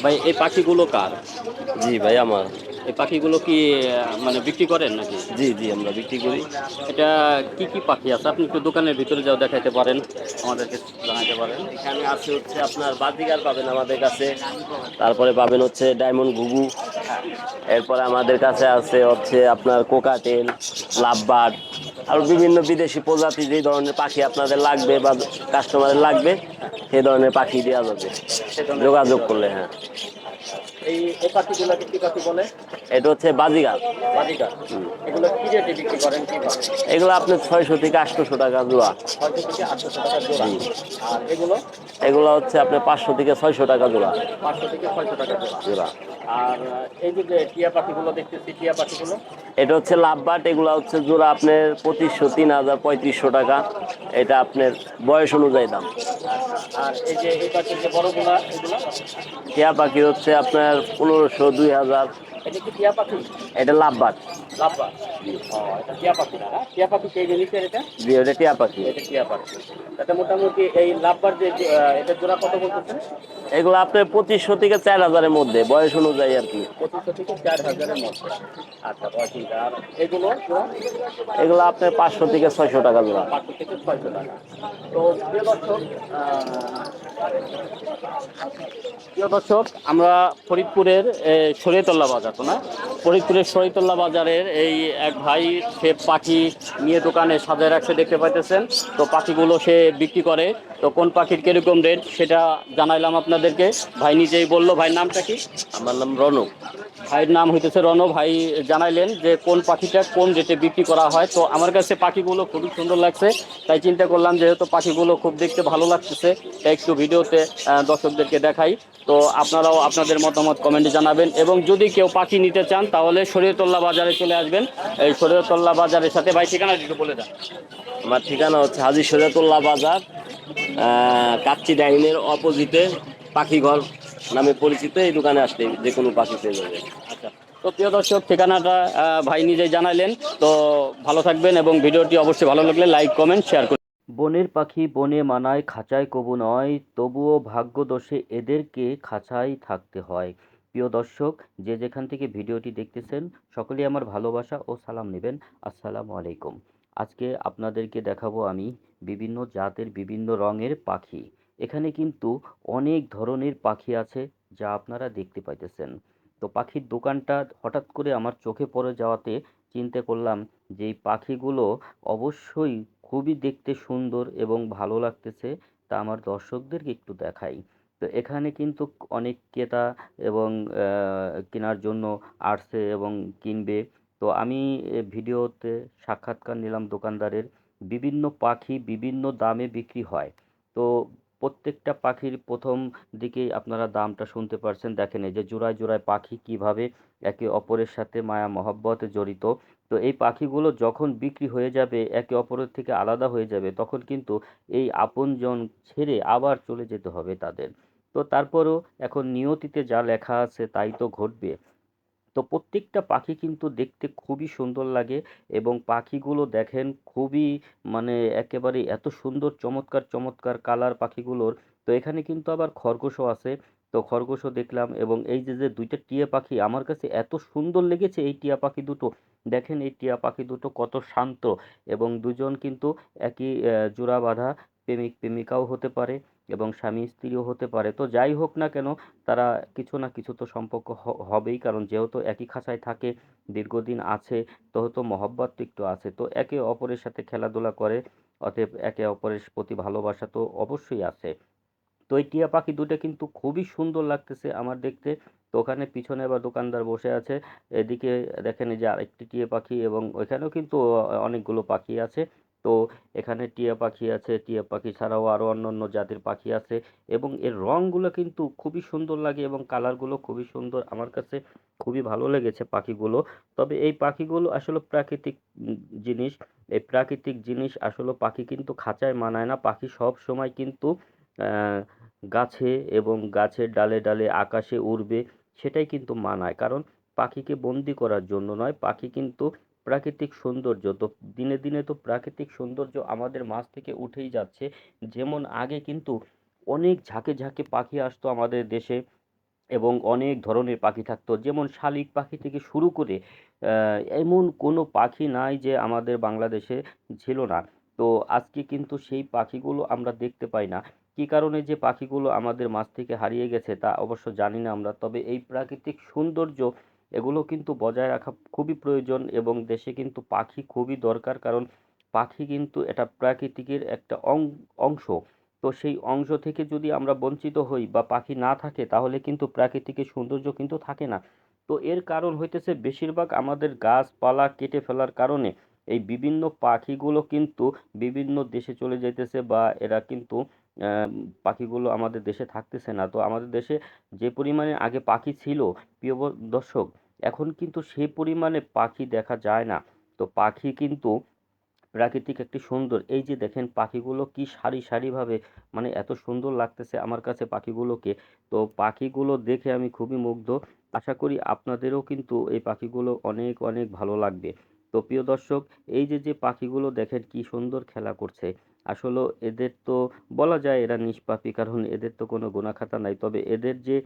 ভাই এই পাখিগুলো কার? জি ভাই আমার। এই পাখিগুলো কি মানে বিক্রি করেন নাকি? জি, জি আমরা বিক্রি করি। এটা কি কি পাখি আছে? আপনি একটু দোকানের ভিতরে যাও দেখাইতে পারেন, আমাদেরকে জানাইতে পারেন। এখানে আছে হচ্ছে আপনার বাজিগার পাবেন আমাদের কাছে। তারপরে পাবেন হচ্ছে ডায়মন্ড ঘুঘু। এরপরে আমাদের কাছে আছে হচ্ছে আপনার কোকাটেল, লাভবার্ড আর বিভিন্ন বিদেশি প্রজাতি যেই ধরনের পাখি আপনাদের লাগবে বা কাস্টমারের লাগবে সেই ধরনের পাখি দেওয়া যাবে সে ধরনের পাখি যোগাযোগ দেওয়া করলে। যাবে। হ্যাঁ, এই পাখিগুলোকে কি পাখি বলে? এটা হচ্ছে বাজিগার। বাজিগার। এগুলো কি রেটে বিক্রি করেন কিভাবে? এগুলো আপনার 600 থেকে 800 টাকা জোড়া। 600 থেকে 800 টাকা জোড়া। জি, আর এগুলো এগুলো হচ্ছে আপনার 500 থেকে 600 টাকা জোড়া। 500 থেকে 600 টাকা জোড়া। জোড়া। আর এই যে টিয়া পাখিগুলো দেখতেছি, টিয়া পাখিগুলো এটা হচ্ছে লাভবার্ড, এগুলো হচ্ছে জোড়া আপনার 2500, 3000, 3500 টাকা। এটা আপনার বয়স অনুযায়ী দাম। আর এই পাখির যে বড়গুলা এগুলো, টিয়া পাখি হচ্ছে আপনার 1500, 2000। এটা কি টিয়া পাখি? এটা লাভবার্ড। লাভবা। এটা টিয়া পাখি না, না? টিয়া পাখি কে জিনিসের এটা? জি, ওটা টিয়া পাখি। এটা টিয়া পাখি। এটা মোটামুটি এই লাভবার যে এটা জোড়া কত বলতেছেন? এগুলো আপনার 2500 থেকে 4000-এর মধ্যে বয়স অনুযায়ী আর কি। 2500 থেকে 4000-এর মধ্যে। আচ্ছা, বয়সটা। আর এগুলো জোড়া? এগুলো আপনার 500 থেকে 600 টাকা জোড়া। 500 থেকে 600 টাকা। তো প্রিয় দর্শক, প্রিয় দর্শক, আমরা ফরিদপুরের শরীয়তল্লা বাজার, তো না, ফরিদপুরের শরীয়তল্লা বাজারের এই এক ভাই, সে পাখি নিয়ে দোকানে সাজায় রাখছে দেখতে পাইতেছেন। তো পাখিগুলো সে বিক্রি করে। তো কোন পাখির কিরকম রেট সেটা জানাইলাম আপনাদেরকে। ভাই নিজেই বললো। ভাইয়ের নামটা কি? আমার নাম রনক। ভাইয়ের নাম হইতেছে রণ। ভাই জানাইলেন যে কোন পাখিটা কোন রেটে বিক্রি করা হয়। তো আমার কাছে পাখিগুলো খুবই সুন্দর লাগছে, তাই চিন্তা করলাম যেহেতু পাখিগুলো খুব দেখতে ভালো লাগতেছে, তাই একটু ভিডিওতে দর্শকদেরকে দেখাই। তো আপনারাও আপনাদের মতামত কমেন্টে জানাবেন, এবং যদি কেউ পাখি নিতে চান তাহলে শরীয়তল্লা বাজারে চলে আসবেন। এই শরীয়তল্লা বাজারের সাথে ভাই ঠিকানা একটু বলে দেন। আমার ঠিকানা হচ্ছে হাজী শরীয়তুল্লাহ বাজার, কাচ্চি ডাইনের অপোজিটে পাখিঘর নামে পরিচিত। এই দোকানে আসলে যে কোনো পাখি পেয়ে যাবে। আচ্ছা। তো প্রিয় দর্শক, ঠিকানাটা ভাই নিজেই জানাইলেন। তো ভালো থাকবেন, এবং ভিডিওটি অবশ্যই ভালো লাগলে লাইক কমেন্ট শেয়ার করুন। বনের পাখি বনে মানায়, খাঁচায় কবু নয়, তবুও ভাগ্যদোষে এদেরকে খাঁচায় থাকতে হয়। প্রিয় দর্শক, যে যেখান থেকে ভিডিওটি দেখতেছেন, সকলেই আমার ভালোবাসা ও সালাম নেবেন। আসসালামু আলাইকুম। আজকে আপনাদেরকে দেখাবো আমি বিভিন্ন জাতের বিভিন্ন রঙের পাখি। এখানে কিন্তু অনেক ধরনের পাখি আছে, যা আপনারা দেখতে পাইতেছেন। তো পাখির দোকানটা হঠাৎ করে আমার চোখে পড়ে যাওয়াতে চিন্তা করলাম যে এই পাখিগুলো অবশ্যই খুবই দেখতে সুন্দর এবং ভালো লাগতেছে, তা আমার দর্শকদেরকে একটু দেখাই। তো এখানে কিন্তু অনেক ক্রেতা এবং কেনার জন্য আসছে এবং কিনবে। তো আমি ভিডিওতে সাক্ষাৎকার নিলাম দোকানদারের। বিভিন্ন পাখি বিভিন্ন দামে বিক্রি হয়। তো প্রত্যেকটা পাখির প্রথম দিকেই আপনারা দামটা শুনতে পারছেন। দেখেন এই যে জোড়ায় জোড়ায় পাখি কিভাবে একে অপরের সাথে মায়া মহব্বতে জড়িত। তো এই পাখিগুলো যখন বিক্রি হয়ে যাবে, একে অপরের থেকে আলাদা হয়ে যাবে, তখন কিন্তু এই আপনজন ছেড়ে আবার চলে যেতে হবে তাদের। তো তারপরেও এখন নিয়তিতে যা লেখা আছে তাই তো ঘটবে। তো প্রত্যেকটা পাখি কিন্তু দেখতে খুবই সুন্দর লাগে, এবং পাখিগুলো দেখেন খুবই, মানে একেবারে এত সুন্দর চমৎকার চমৎকার কালার পাখিগুলোর। তো এখানে কিন্তু আবার খরগোশও আছে। তো খরগোশও দেখলাম, এবং এই যে যে দুইটা টিয়া পাখি আমার কাছে এত সুন্দর লেগেছে, এই টিয়া পাখি দুটো দেখেন, এই টিয়া পাখি দুটো কত শান্ত, এবং দুজন কিন্তু একই জোড়া বাঁধা প্রেমিক প্রেমিকাও হতে পারে, এবং স্বামী স্ত্রীও হতে পারে। তো যাই হোক না কেন, তারা কিছু না কিছু তো সম্পর্ক হবেই, কারণ যেহেতু একই খাঁচায় থাকে, দীর্ঘদিন আছে, তো হয়তো মহব্বত তো একটু আছে, তো একে অপরের সাথে খেলাধুলা করে, অতএব একে অপরের প্রতি ভালোবাসা তো অবশ্যই আছে। তো এই টিয়া পাখি দুটো কিন্তু খুবই সুন্দর লাগতেছে আমার দেখতে। তো ওখানে পিছনে আবার দোকানদার বসে আছে। এদিকে দেখেন এই যে আরেকটি টিয়া পাখি, এবং ওইখানেও কিন্তু অনেকগুলো পাখি আছে। তো এখানে টিয়া পাখি আছে, টিয়া পাখি ছাড়াও আরও অন্যান্য জাতের পাখি আছে, এবং এর রঙগুলো কিন্তু খুবই সুন্দর লাগে, এবং কালারগুলো খুবই সুন্দর আমার কাছে। খুবই ভালো লেগেছে পাখিগুলো। তবে এই পাখিগুলো আসলে প্রাকৃতিক জিনিস। এই প্রাকৃতিক জিনিস আসলে পাখি কিন্তু খাঁচায় মানায় না। পাখি সব সময় কিন্তু আহ, গাছে এবং গাছের ডালে ডালে আকাশে উড়বে, সেটাই কিন্তু মানায়। কারণ পাখিকে বন্দি করার জন্য নয়, পাখি কিন্তু প্রাকৃতিক সৌন্দর্য। তো দিনে দিনে তো প্রাকৃতিক সৌন্দর্য আমাদের মাঝ থেকে উঠেই যাচ্ছে। যেমন আগে কিন্তু অনেক ঝাঁকে ঝাঁকে পাখি আসতো আমাদের দেশে, এবং অনেক ধরনের পাখি থাকতো, যেমন শালিক পাখি থেকে শুরু করে এমন কোনো পাখি নাই যে আমাদের বাংলাদেশে ছিল না। তো আজকে কিন্তু সেই পাখিগুলো আমরা দেখতে পাই না। কী কারণে যে পাখিগুলো আমাদের মাঝ থেকে হারিয়ে গেছে তা অবশ্য জানি না আমরা। তবে এই প্রাকৃতিক সৌন্দর্য এগুলো কিন্তু বজায় রাখা খুবই প্রয়োজন, এবং দেশে কিন্তু পাখি খুবই দরকার, কারণ পাখি কিন্তু এটা প্রাকৃতিকের একটা অংশ। তো সেই অংশ থেকে যদি আমরা বঞ্চিত হই বা পাখি না থাকে, তাহলে কিন্তু প্রাকৃতিকের সৌন্দর্য কিন্তু থাকে না। তো এর কারণ হইতেছে বেশিরভাগ আমাদের গাছপালা কেটে ফেলার কারণে এই বিভিন্ন পাখিগুলো কিন্তু বিভিন্ন দেশে চলে যাইতেছে, বা এরা কিন্তু আহ, পাখিগুলো আমাদের দেশে থাকতেছে না। তো আমাদের দেশে যে পরিমাণে আগে পাখি ছিল, প্রিয় দর্শক, এখন কিন্তু সেই পরিমাণে পাখি দেখা যায় না। তো পাখি কিন্তু প্রাকৃতিক একটি সুন্দর, এই যে দেখেন পাখিগুলো কি সারি সারিভাবে, মানে এত সুন্দর লাগতেছে আমার কাছে পাখিগুলোকে। তো পাখিগুলো দেখে আমি খুবই মুগ্ধ। আশা করি আপনাদেরও কিন্তু এই পাখিগুলো অনেক অনেক ভালো লাগবে। তো প্রিয় দর্শক, এই যে যে পাখিগুলো দেখেন কি সুন্দর খেলা করছে, আসলে এদের তো বলা যায় এরা নিষ্পাপী, কারণ এদের তো কোনো গুণাখাতা নাই। তবে এদের যে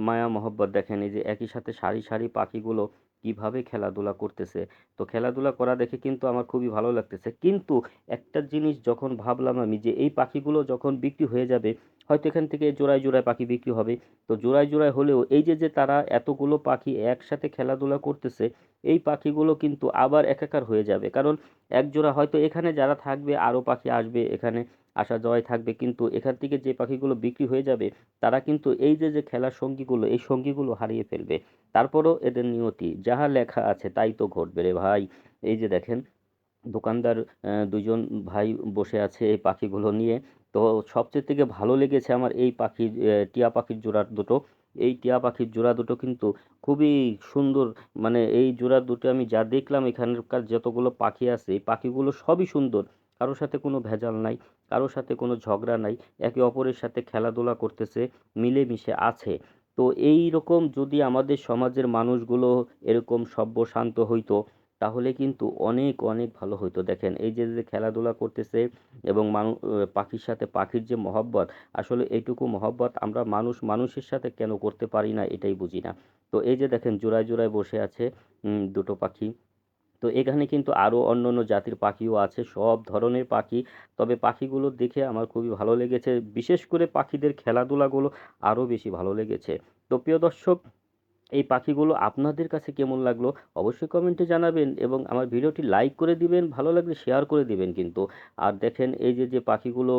মায়া মহব্বত দেখেন, এই যে একই সাথে সারি সারি পাখিগুলো কিভাবে খেলাধুলা করতেছে। তো খেলাধুলা করা দেখে কিন্তু আমার খুবই ভালো লাগতেছে। কিন্তু একটা জিনিস যখন ভাবলাম আমি যে এই পাখিগুলো যখন বিক্রি হয়ে যাবে, হয়তো এখান থেকে জোড়ায় জোড়ায় পাখি বিক্রি হবে। তো জোড়ায় জোড়ায় হলেও এই যে যে তারা এতগুলো পাখি একসাথে খেলাধুলা করতেছে, এই পাখিগুলো কিন্তু আবার একাকার হয়ে যাবে। কারণ এক জোড়া হয়তো এখানে যারা থাকবে আরও পাখি আসবে, এখানে আসা যাওয়াই থাকবে, কিন্তু এখান থেকে যে পাখিগুলো বিক্রি হয়ে যাবে, তারা কিন্তু এই যে যে খেলার সঙ্গীগুলো, এই সঙ্গীগুলো হারিয়ে ফেলবে। তারপরও এদের নিয়তি, যাহা লেখা আছে তাই তো ঘটবে রে ভাই। এই যে দেখেন দোকানদার ২ জন ভাই বসে আছে এই পাখিগুলো নিয়ে। তো সবচেয়ে থেকে ভালো লেগেছে আমার এই পাখির টিয়া পাখির জোড়া দুটো। এই টিয়া পাখির জোড়া দুটো কিন্তু খুবই সুন্দর। মানে এই জোড়া দুটো আমি যা দেখলাম, এখানকার যতগুলো পাখি আছে, এই পাখিগুলো সবই সুন্দর। কারো সাথে কোনো ভেজাল নাই, কারো সাথে কোনো ঝগড়া নাই। একে অপরের সাথে খেলাধুলা করতেছে, মিলেমিশে আছে। তো এইরকম যদি আমাদের সমাজের মানুষগুলো এরকম সভ্য শান্ত হইতো, তাহলে কিন্তু অনেক অনেক ভালো হইতো। দেখেন এই যে যে খেলাধুলা করতেছে, এবং পাখির সাথে পাখির যে মহব্বত, আসলে এইটুকু মহব্বত আমরা মানুষ মানুষের সাথে কেন করতে পারি না, এটাই বুঝি না। তো এই যে দেখেন জোড়ায় জোড়ায় বসে আছে দুটো পাখি। তো এখানে কিন্তু আরও অন্যান্য জাতির পাখিও আছে, সব ধরনের পাখি। তবে পাখিগুলো দেখে আমার খুবই ভালো লেগেছে, বিশেষ করে পাখিদের খেলাধুলাগুলো আরও বেশি ভালো লেগেছে। তো প্রিয় দর্শক, এই পাখিগুলো আপনাদের কাছে কেমন লাগলো অবশ্যই কমেন্টে জানাবেন, এবং আমার ভিডিওটি লাইক করে দিবেন, ভালো লাগলে শেয়ার করে দিবেন কিন্তু। আর দেখেন এই যে যে পাখিগুলো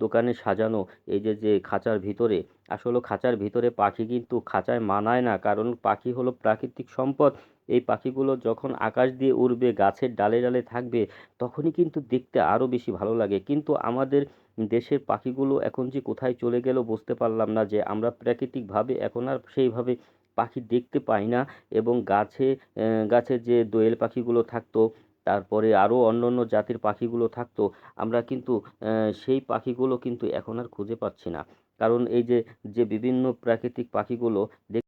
দোকানে সাজানো, এই যে যে খাঁচার ভিতরে, আসলে খাঁচার ভিতরে পাখি কিন্তু খাঁচায় মানায় না, কারণ পাখি হলো প্রাকৃতিক সম্পদ। এই পাখিগুলো যখন আকাশ দিয়ে উড়বে, গাছের ডালে ডালে থাকবে, তখনই কিন্তু দেখতে আরও বেশি ভালো লাগে। কিন্তু আমাদের দেশের পাখিগুলো এখন যে কোথায় চলে গেল বুঝতে পারলাম না, যে আমরা প্রাকৃতিকভাবে এখন আর সেইভাবে পাখি দেখতে পাই না। এবং গাছে যে দোয়েল পাখিগুলো থাকতো, তারপরে আরও অন্যান্য জাতির পাখিগুলো থাকতো, আমরা কিন্তু সেই পাখিগুলো কিন্তু এখন আর খুঁজে পাচ্ছি না। কারণ এই যে যে বিভিন্ন প্রাকৃতিক পাখিগুলো